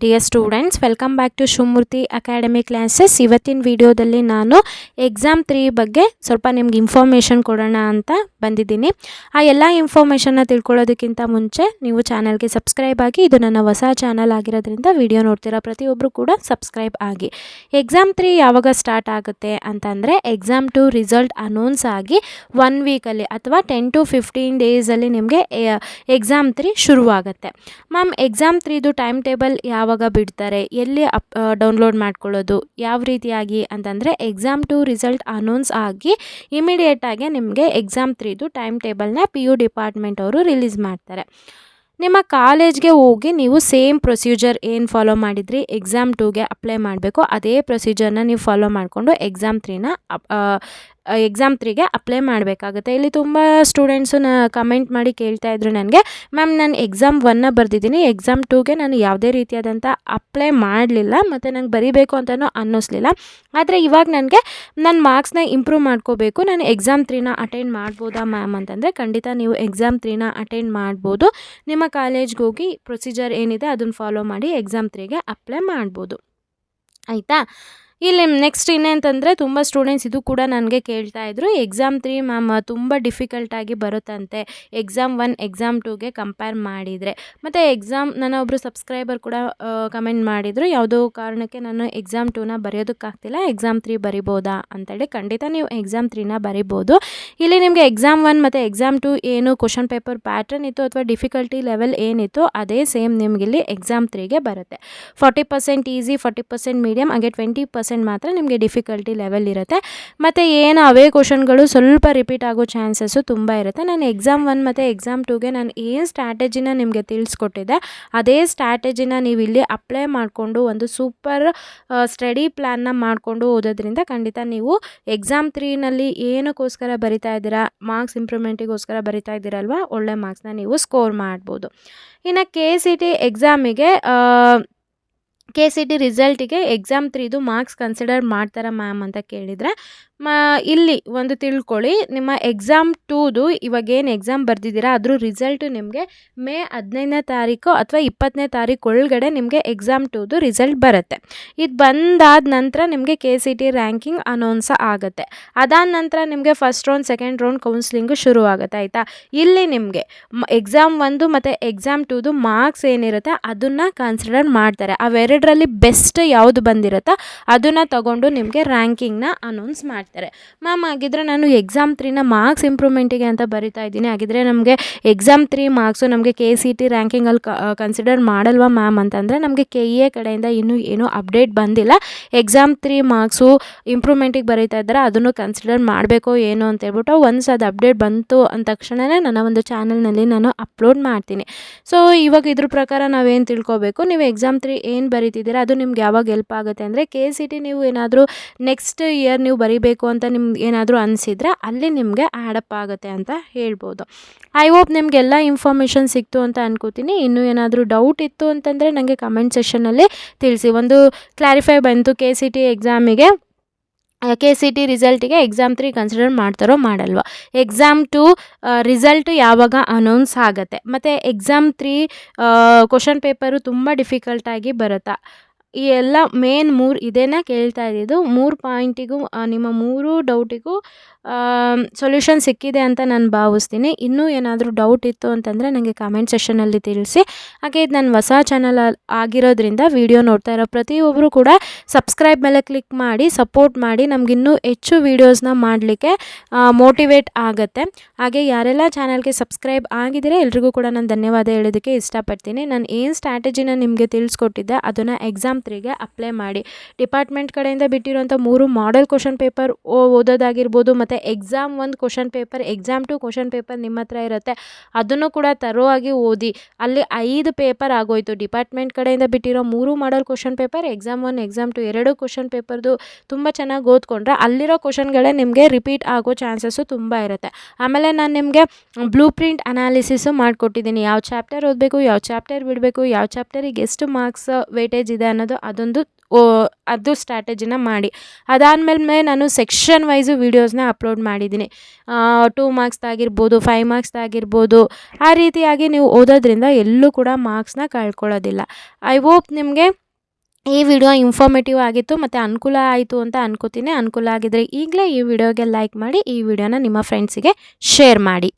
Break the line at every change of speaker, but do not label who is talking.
Dear students, welcome back to Shivamurthy academy classes. ಇವತ್ತಿನ ವಿಡಿಯೋದಲ್ಲಿ ನಾನು ಎಕ್ಸಾಮ್ 3 ಬಗ್ಗೆ ಸ್ವಲ್ಪ ನಿಮ್ಗೆ ಇನ್ಫಾರ್ಮೇಷನ್ ಕೊಡೋಣ ಅಂತ ಬಂದಿದ್ದೀನಿ. ಆ ಎಲ್ಲ ಇನ್ಫಾರ್ಮೇಷನ್ನ ತಿಳ್ಕೊಳ್ಳೋದಕ್ಕಿಂತ ಮುಂಚೆ ನೀವು ಚಾನಲ್ಗೆ ಸಬ್ಸ್ಕ್ರೈಬ್ ಆಗಿ. ಇದು ನನ್ನ ಹೊಸ ಚಾನಲ್ ಆಗಿರೋದ್ರಿಂದ ವಿಡಿಯೋ ನೋಡ್ತೀರಾ ಪ್ರತಿಯೊಬ್ಬರು ಕೂಡ ಸಬ್ಸ್ಕ್ರೈಬ್ ಆಗಿ. ಎಕ್ಸಾಮ್ 3 ಯಾವಾಗ ಸ್ಟಾರ್ಟ್ ಆಗುತ್ತೆ ಅಂತಂದರೆ ಎಕ್ಸಾಮ್ 2 ರಿಸಲ್ಟ್ ಅನೌನ್ಸ್ ಆಗಿ 1 ವೀಕಲ್ಲಿ ಅಥವಾ 10 to 15 ಡೇಸಲ್ಲಿ ನಿಮಗೆ ಎಕ್ಸಾಮ್ 3 ಶುರುವಾಗುತ್ತೆ. ಮ್ಯಾಮ್, ಎಕ್ಸಾಮ್ 3ದು ಟೈಮ್ ಟೇಬಲ್ ಯಾವಾಗ ಬಿಡ್ತಾರೆ, ಎಲ್ಲಿ ಡೌನ್ಲೋಡ್ ಮಾಡ್ಕೊಳ್ಳೋದು, ಯಾವ ರೀತಿಯಾಗಿ ಅಂತಂದರೆ ಎಕ್ಸಾಮ್ 2 ರಿಸಲ್ಟ್ ಅನೌನ್ಸ್ ಆಗಿ ಇಮಿಡಿಯೇಟಾಗಿ ನಿಮಗೆ ಎಕ್ಸಾಮ್ 3ದು ಟೈಮ್ ಟೇಬಲ್ನ PU ಡಿಪಾರ್ಟ್ಮೆಂಟ್ ಅವರು ರಿಲೀಸ್ ಮಾಡ್ತಾರೆ. ನಿಮ್ಮ ಕಾಲೇಜ್ಗೆ ಹೋಗಿ ನೀವು ಸೇಮ್ ಪ್ರೊಸೀಜರ್ ಏನು ಫಾಲೋ ಮಾಡಿದ್ರಿ ಎಕ್ಸಾಮ್ 2ಗೆ ಅಪ್ಲೈ ಮಾಡಬೇಕು, ಅದೇ ಪ್ರೊಸೀಜರ್ನ ನೀವು ಫಾಲೋ ಮಾಡಿಕೊಂಡು ಎಕ್ಸಾಮ್ 3ಗೆ ಅಪ್ಲೈ ಮಾಡಬೇಕಾಗುತ್ತೆ. ಇಲ್ಲಿ ತುಂಬ ಸ್ಟೂಡೆಂಟ್ಸು ಕಮೆಂಟ್ ಮಾಡಿ ಕೇಳ್ತಾ ಇದ್ರು ನನಗೆ, ಮ್ಯಾಮ್ ನಾನು ಎಕ್ಸಾಮ್ 1ನ ಬರೆದಿದ್ದೀನಿ, ಎಕ್ಸಾಮ್ 2ಗೆ ನಾನು ಯಾವುದೇ ರೀತಿಯಾದಂಥ ಅಪ್ಲೈ ಮಾಡಲಿಲ್ಲ ಮತ್ತು ನಂಗೆ ಬರೀಬೇಕು ಅಂತಲೂ ಅನ್ನಿಸ್ಲಿಲ್ಲ. ಆದರೆ ಇವಾಗ ನನಗೆ ನನ್ನ ಮಾರ್ಕ್ಸ್ನ ಇಂಪ್ರೂವ್ ಮಾಡ್ಕೋಬೇಕು, ನಾನು ಎಕ್ಸಾಮ್ 3ನ ಅಟೆಂಡ್ ಮಾಡ್ಬೋದಾ ಮ್ಯಾಮ್ ಅಂತಂದರೆ ಖಂಡಿತ ನೀವು ಎಕ್ಸಾಮ್ 3ನ ಅಟೆಂಡ್ ಮಾಡ್ಬೋದು. ನಿಮ್ಮ ಕಾಲೇಜ್ಗೆ ಹೋಗಿ ಪ್ರೊಸೀಜರ್ ಏನಿದೆ ಅದನ್ನು ಫಾಲೋ ಮಾಡಿ ಎಕ್ಸಾಮ್ 3ಗೆ ಅಪ್ಲೈ ಮಾಡ್ಬೋದು. ಆಯಿತಾ? ಇಲ್ಲಿ ನೆಕ್ಸ್ಟ್ ಇನ್ನೇಂತಂದರೆ ತುಂಬ ಸ್ಟೂಡೆಂಟ್ಸ್ ಇದು ಕೂಡ ನನಗೆ ಕೇಳ್ತಾಯಿದ್ರು, ಎಕ್ಸಾಮ್ 3 ಮ್ಯಾಮ್ ತುಂಬ ಡಿಫಿಕಲ್ಟಾಗಿ ಬರುತ್ತಂತೆ ಎಕ್ಸಾಮ್ 1 ಎಕ್ಸಾಮ್ 2ಗೆ ಕಂಪೇರ್ ಮಾಡಿದರೆ. ಮತ್ತು ನನ್ನ ಒಬ್ಬರು ಸಬ್ಸ್ಕ್ರೈಬರ್ ಕೂಡ ಕಮೆಂಟ್ ಮಾಡಿದರು, ಯಾವುದೋ ಕಾರಣಕ್ಕೆ ನಾನು ಎಕ್ಸಾಮ್ 2ನ ಬರೆಯೋದಕ್ಕಾಗ್ತಿಲ್ಲ, ಎಕ್ಸಾಮ್ 3 ಬರಿಬೋದಾ ಅಂತೇಳಿ. ಖಂಡಿತ ನೀವು ಎಕ್ಸಾಮ್ 3ನ ಬರಿಬೋದು. ಇಲ್ಲಿ ನಿಮಗೆ ಎಕ್ಸಾಮ್ 1 ಮತ್ತು ಎಕ್ಸಾಮ್ 2 ಏನು ಕ್ವಶನ್ ಪೇಪರ್ ಪ್ಯಾಟ್ರನ್ ಇತ್ತು ಅಥವಾ ಡಿಫಿಕಲ್ಟಿ ಲೆವೆಲ್ ಏನಿತ್ತು ಅದೇ ಸೇಮ್ ನಿಮಗಿಲ್ಲಿ ಎಕ್ಸಾಮ್ 3ಗೆ ಬರುತ್ತೆ. 40% ಈಸಿ, 40% ಮೀಡಿಯಮ್, ಹಾಗೆ 20% ಮಾತ್ರ ನಿಮಗೆ ಡಿಫಿಕಲ್ಟಿ ಲೆವೆಲ್ ಇರುತ್ತೆ. ಮತ್ತು ಏನು ಅವೇ ಕ್ವಶನ್ಗಳು ಸ್ವಲ್ಪ ರಿಪೀಟ್ ಆಗೋ ಚಾನ್ಸಸ್ಸು ತುಂಬ ಇರುತ್ತೆ. ನಾನು ಎಕ್ಸಾಮ್ 1 ಮತ್ತು ಎಕ್ಸಾಮ್ 2ಗೆ ನಾನು ಏನು ಸ್ಟ್ರಾಟಜಿನ ನಿಮಗೆ ತಿಳಿಸ್ಕೊಟ್ಟಿದ್ದೆ ಅದೇ ಸ್ಟ್ರಾಟಜಿನ ನೀವು ಇಲ್ಲಿ ಅಪ್ಲೈ ಮಾಡಿಕೊಂಡು ಒಂದು ಸೂಪರ್ ಸ್ಟಡಿ ಪ್ಲ್ಯಾನ್ನ ಮಾಡಿಕೊಂಡು ಓದೋದ್ರಿಂದ ಖಂಡಿತ ನೀವು ಎಕ್ಸಾಮ್ 3ನಲ್ಲಿ ಏನಕ್ಕೋಸ್ಕರ ಬರಿತಾ ಇದ್ದೀರಾ, ಮಾರ್ಕ್ಸ್ ಇಂಪ್ರೂವ್ಮೆಂಟಿಗೋಸ್ಕರ ಬರಿತಾ ಇದ್ದೀರಲ್ವ, ಒಳ್ಳೆ ಮಾರ್ಕ್ಸ್ನ ನೀವು ಸ್ಕೋರ್ ಮಾಡ್ಬೋದು. ಇನ್ನು KCT ಎಕ್ಸಾಮಿಗೆ KCT ರಿಸಲ್ಟಿಗೆ ಎಕ್ಸಾಮ್ 3ದು ಮಾರ್ಕ್ಸ್ ಕನ್ಸಿಡರ್ ಮಾಡ್ತಾರಾ ಮ್ಯಾಮ್ ಅಂತ ಕೇಳಿದರೆ, ಇಲ್ಲಿ ಒಂದು ತಿಳ್ಕೊಳ್ಳಿ, ನಿಮ್ಮ ಎಕ್ಸಾಮ್ 2ದು ಇವಾಗೇನು ಎಕ್ಸಾಮ್ ಬರೆದಿದ್ದೀರಾ ಅದ್ರ ರಿಸಲ್ಟು ನಿಮಗೆ ಮೇ 15ನೇ ತಾರೀಕು ಅಥವಾ 20ನೇ ತಾರೀಕು ಒಳಗಡೆ ನಿಮಗೆ ಎಕ್ಸಾಮ್ 2ದು ರಿಸಲ್ಟ್ ಬರುತ್ತೆ. ಇದು ಬಂದಾದ ನಂತರ ನಿಮಗೆ KCT ರ್ಯಾಂಕಿಂಗ್ ಅನೌನ್ಸ್ ಆಗುತ್ತೆ. ಅದಾದ ನಂತರ ನಿಮಗೆ first round second round counselling ಶುರು ಆಗುತ್ತೆ. ಆಯಿತಾ? ಇಲ್ಲಿ ನಿಮಗೆ ಎಕ್ಸಾಮ್ 1 ಮತ್ತು ಎಕ್ಸಾಮ್ 2ದು ಮಾರ್ಕ್ಸ್ ಏನಿರುತ್ತೆ ಅದನ್ನು ಕನ್ಸಿಡರ್ ಮಾಡ್ತಾರೆ. ಅವೆರಡರಲ್ಲಿ ಬೆಸ್ಟ್ ಯಾವುದು ಬಂದಿರುತ್ತೋ ಅದನ್ನು ತಗೊಂಡು ನಿಮಗೆ ರ್ಯಾಂಕಿಂಗ್ನ ಅನೌನ್ಸ್ ಮಾಡ್ತಾರೆ. ಮ್ಯಾಮ್, ಹಾಗಿದ್ರೆ ನಾನು ಎಕ್ಸಾಮ್ 3ನ ಮಾರ್ಕ್ಸ್ ಇಂಪ್ರೂವ್ಮೆಂಟಿಗೆ ಅಂತ ಬರಿತಾ ಇದ್ದೀನಿ, ಹಾಗಿದ್ರೆ ನಮಗೆ ಎಕ್ಸಾಮ್ 3 ಮಾರ್ಕ್ಸು ನಮಗೆ KCT ರ್ಯಾಂಕಿಂಗಲ್ಲಿ ಕನ್ಸಿಡರ್ ಮಾಡಲ್ವಾ ಮ್ಯಾಮ್ ಅಂತಂದರೆ, ನಮಗೆ KEA ಕಡೆಯಿಂದ ಇನ್ನೂ ಏನೂ ಅಪ್ಡೇಟ್ ಬಂದಿಲ್ಲ. ಎಕ್ಸಾಮ್ 3 ಮಾರ್ಕ್ಸು ಇಂಪ್ರೂವ್ಮೆಂಟಿಗೆ ಬರೀತಾ ಇದ್ದಾರೆ, ಅದನ್ನು ಕನ್ಸಿಡರ್ ಮಾಡಬೇಕೋ ಏನೋ ಅಂತ ಹೇಳ್ಬಿಟ್ಟು ಒನ್ಸ್ ಅದು ಅಪ್ಡೇಟ್ ಬಂತು ಅಂದ ತಕ್ಷಣವೇ ನನ್ನ ಒಂದು ಚಾನಲ್ನಲ್ಲಿ ನಾನು ಅಪ್ಲೋಡ್ ಮಾಡ್ತೀನಿ. ಸೊ ಇವಾಗ ಇದ್ರ ಪ್ರಕಾರ ನಾವೇನು ತಿಳ್ಕೊಬೇಕು, ನೀವು ಎಕ್ಸಾಮ್ 3 ಏನು ಬರೀತಿದ್ದೀರಾ ಅದು ನಿಮ್ಗೆ ಯಾವಾಗ ಹೆಲ್ಪ್ ಆಗುತ್ತೆ ಅಂದರೆ, KCT ನೀವು ಏನಾದರೂ ನೆಕ್ಸ್ಟ್ ಇಯರ್ ನೀವು ಬರೀಬೇಕು ಅಂತ ನಿಮ್ಗೆ ಏನಾದರೂ ಅನಿಸಿದರೆ ಅಲ್ಲಿ ನಿಮಗೆ ಆ್ಯಡಪ್ ಆಗುತ್ತೆ ಅಂತ ಹೇಳ್ಬೋದು. ಐ ಹೋಪ್ ನಿಮಗೆಲ್ಲ ಇನ್ಫಾರ್ಮೇಷನ್ ಸಿಕ್ತು ಅಂತ ಅನ್ಕೋತೀನಿ. ಇನ್ನೂ ಏನಾದರೂ ಡೌಟ್ ಇತ್ತು ಅಂತಂದರೆ ನನಗೆ ಕಮೆಂಟ್ ಸೆಷನಲ್ಲಿ ತಿಳಿಸಿ. ಒಂದು ಕ್ಲಾರಿಫೈ ಬಂತು, KCT ರಿಸಲ್ಟಿಗೆ ಎಕ್ಸಾಮ್ 3 ಕನ್ಸಿಡರ್ ಮಾಡ್ತಾರೋ ಮಾಡಲ್ವ, ಎಕ್ಸಾಮ್ 2 ರಿಸಲ್ಟ್ ಯಾವಾಗ ಅನೌನ್ಸ್ ಆಗುತ್ತೆ, ಮತ್ತು ಎಕ್ಸಾಮ್ 3 ಕ್ವಶನ್ ಪೇಪರು ತುಂಬ ಡಿಫಿಕಲ್ಟಾಗಿ ಬರುತ್ತಾ, ಈ ಎಲ್ಲ ಮೇನ್ 3 ಇದೇನ ಕೇಳ್ತಾ ಇದ್ದಿದ್ದು. 3 ಪಾಯಿಂಟಿಗೂ ನಿಮ್ಮ 3 ಡೌಟಿಗೂ ಸೊಲ್ಯೂಷನ್ ಸಿಕ್ಕಿದೆ ಅಂತ ನಾನು ಭಾವಿಸ್ತೀನಿ. ಇನ್ನೂ ಏನಾದರೂ ಡೌಟ್ ಇತ್ತು ಅಂತಂದರೆ ನನಗೆ ಕಮೆಂಟ್ ಸೆಷನಲ್ಲಿ ತಿಳಿಸಿ. ಹಾಗೆ ಇದು ನನ್ನ ಹೊಸ ಚಾನಲ್ ಆಗಿರೋದ್ರಿಂದ ವಿಡಿಯೋ ನೋಡ್ತಾ ಇರೋ ಪ್ರತಿಯೊಬ್ಬರು ಕೂಡ ಸಬ್ಸ್ಕ್ರೈಬ್ ಮೇಲೆ ಕ್ಲಿಕ್ ಮಾಡಿ ಸಪೋರ್ಟ್ ಮಾಡಿ, ನಮಗಿನ್ನೂ ಹೆಚ್ಚು ವೀಡಿಯೋಸ್ನ ಮಾಡಲಿಕ್ಕೆ ಮೋಟಿವೇಟ್ ಆಗುತ್ತೆ. ಹಾಗೆ ಯಾರೆಲ್ಲ ಚಾನಲ್ಗೆ ಸಬ್ಸ್ಕ್ರೈಬ್ ಆಗಿದ್ದೀರಾ ಎಲ್ರಿಗೂ ಕೂಡ ನಾನು ಧನ್ಯವಾದ ಹೇಳೋದಕ್ಕೆ ಇಷ್ಟಪಡ್ತೀನಿ. ನಾನು ಏನು ಸ್ಟ್ರಾಟಜಿನ ನಿಮಗೆ ತಿಳಿಸ್ಕೊಟ್ಟಿದ್ದೆ ಅದನ್ನು ಎಕ್ಸಾಮ್ 3ಗೆ ಅಪ್ಲೈ ಮಾಡಿ. ಡಿಪಾರ್ಟ್ಮೆಂಟ್ ಕಡೆಯಿಂದ ಬಿಟ್ಟಿರೋಂಥ 3 ಮಾಡೆಲ್ ಕ್ವಶನ್ ಪೇಪರ್ ಓದೋದಾಗಿರ್ಬೋದು, ಮತ್ತು exam 1 question paper, exam 2 question paper ನಿಮ್ಮ ಹತ್ರ ಇರುತ್ತೆ, ಅದನ್ನು ಕೂಡ ತರೋವಾಗಿ ಓದಿ. ಅಲ್ಲಿ 5 ಪೇಪರ್ ಆಗೋಯ್ತು. ಡಿಪಾರ್ಟ್ಮೆಂಟ್ ಕಡೆಯಿಂದ ಬಿಟ್ಟಿರೋ 3 model question paper, exam 1 exam 2 2 question ಪೇಪರ್ದು ತುಂಬ ಚೆನ್ನಾಗಿ ಓದ್ಕೊಂಡ್ರೆ ಅಲ್ಲಿರೋ ಕ್ವಶನ್ಗಳೇ ನಿಮಗೆ ರಿಪೀಟ್ ಆಗೋ ಚಾನ್ಸಸ್ಸು ತುಂಬ ಇರುತ್ತೆ. ಆಮೇಲೆ ನಾನು ನಿಮಗೆ ಬ್ಲೂ ಪ್ರಿಂಟ್ ಅನಾಲಿಸಿಸು ಮಾಡಿಕೊಟ್ಟಿದ್ದೀನಿ, ಯಾವ ಚಾಪ್ಟರ್ ಓದಬೇಕು, ಯಾವ ಚಾಪ್ಟರ್ ಬಿಡಬೇಕು, ಯಾವ ಚಾಪ್ಟರಿಗೆ ಎಷ್ಟು ಮಾರ್ಕ್ಸ್ ವೇಟೇಜ್ ಇದೆ ಅನ್ನೋದು ಅದೊಂದು ಅದು ಸ್ಟ್ರಾಟಜಿನ ಮಾಡಿ. ಅದಾದಮೇಲೆ ನಾನು ಸೆಕ್ಷನ್ ವೈಸು ವೀಡಿಯೋಸ್ನ ಅಪ್ಲೋಡ್ ಮಾಡಿದ್ದೀನಿ. 2 ಮಾರ್ಕ್ಸ್ದಾಗಿರ್ಬೋದು, 5 ಮಾರ್ಕ್ಸ್ದಾಗಿರ್ಬೋದು. ಆ ರೀತಿಯಾಗಿ ನೀವು ಓದೋದ್ರಿಂದ ಎಲ್ಲೂ ಕೂಡ ಮಾರ್ಕ್ಸ್ನ ಕಳ್ಕೊಳ್ಳೋದಿಲ್ಲ. ಐ ಹೋಪ್ ನಿಮಗೆ ಈ ವಿಡಿಯೋ ಇನ್ಫಾರ್ಮೇಟಿವ್ ಆಗಿತ್ತು ಮತ್ತು ಅನುಕೂಲ ಆಯಿತು ಅಂತ ಅನ್ಕೋತೀನಿ. ಅನುಕೂಲ ಆಗಿದ್ದರೆ ಈಗಲೇ ಈ ವಿಡಿಯೋಗೆ ಲೈಕ್ ಮಾಡಿ, ಈ ವಿಡಿಯೋನ ನಿಮ್ಮ ಫ್ರೆಂಡ್ಸಿಗೆ ಶೇರ್ ಮಾಡಿ.